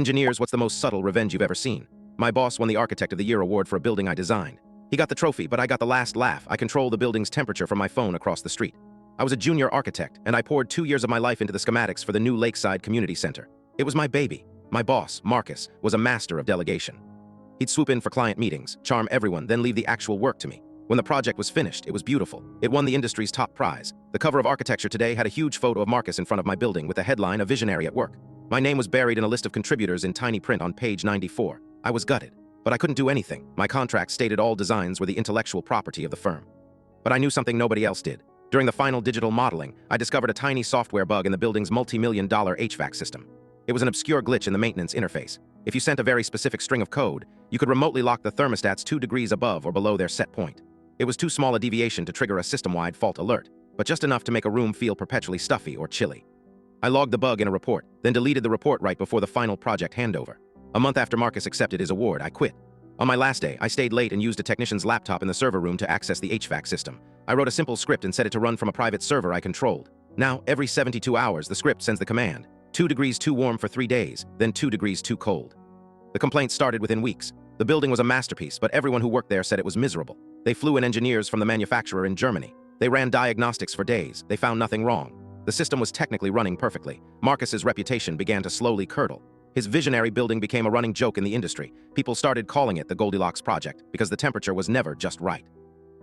Engineers, what's the most subtle revenge you've ever seen? My boss won the Architect of the Year award for a building I designed. He got the trophy, but I got the last laugh. I control the building's temperature from my phone across the street. I was a junior architect, and I poured 2 years of my life into the schematics for the new Lakeside Community Center. It was my baby. My boss, Marcus, was a master of delegation. He'd swoop in for client meetings, charm everyone, then leave the actual work to me. When the project was finished, it was beautiful. It won the industry's top prize. The cover of Architecture Today had a huge photo of Marcus in front of my building with the headline, "A Visionary at Work." My name was buried in a list of contributors in tiny print on page 94. I was gutted, but I couldn't do anything. My contract stated all designs were the intellectual property of the firm. But I knew something nobody else did. During the final digital modeling, I discovered a tiny software bug in the building's multi-million-dollar HVAC system. It was an obscure glitch in the maintenance interface. If you sent a very specific string of code, you could remotely lock the thermostats 2 degrees above or below their set point. It was too small a deviation to trigger a system-wide fault alert, but just enough to make a room feel perpetually stuffy or chilly. I logged the bug in a report, then deleted the report right before the final project handover. A month after Marcus accepted his award, I quit. On my last day, I stayed late and used a technician's laptop in the server room to access the HVAC system. I wrote a simple script and set it to run from a private server I controlled. Now, every 72 hours, the script sends the command, 2 degrees too warm for 3 days, then 2 degrees too cold. The complaints started within weeks. The building was a masterpiece, but everyone who worked there said it was miserable. They flew in engineers from the manufacturer in Germany. They ran diagnostics for days. They found nothing wrong. The system was technically running perfectly. Marcus's reputation began to slowly curdle. His visionary building became a running joke in the industry. People started calling it the Goldilocks Project because the temperature was never just right.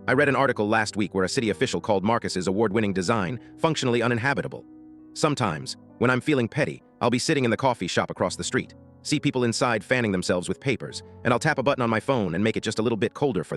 I read an article last week where a city official called Marcus's award-winning design functionally uninhabitable. Sometimes, when I'm feeling petty, I'll be sitting in the coffee shop across the street, see people inside fanning themselves with papers, and I'll tap a button on my phone and make it just a little bit colder for them.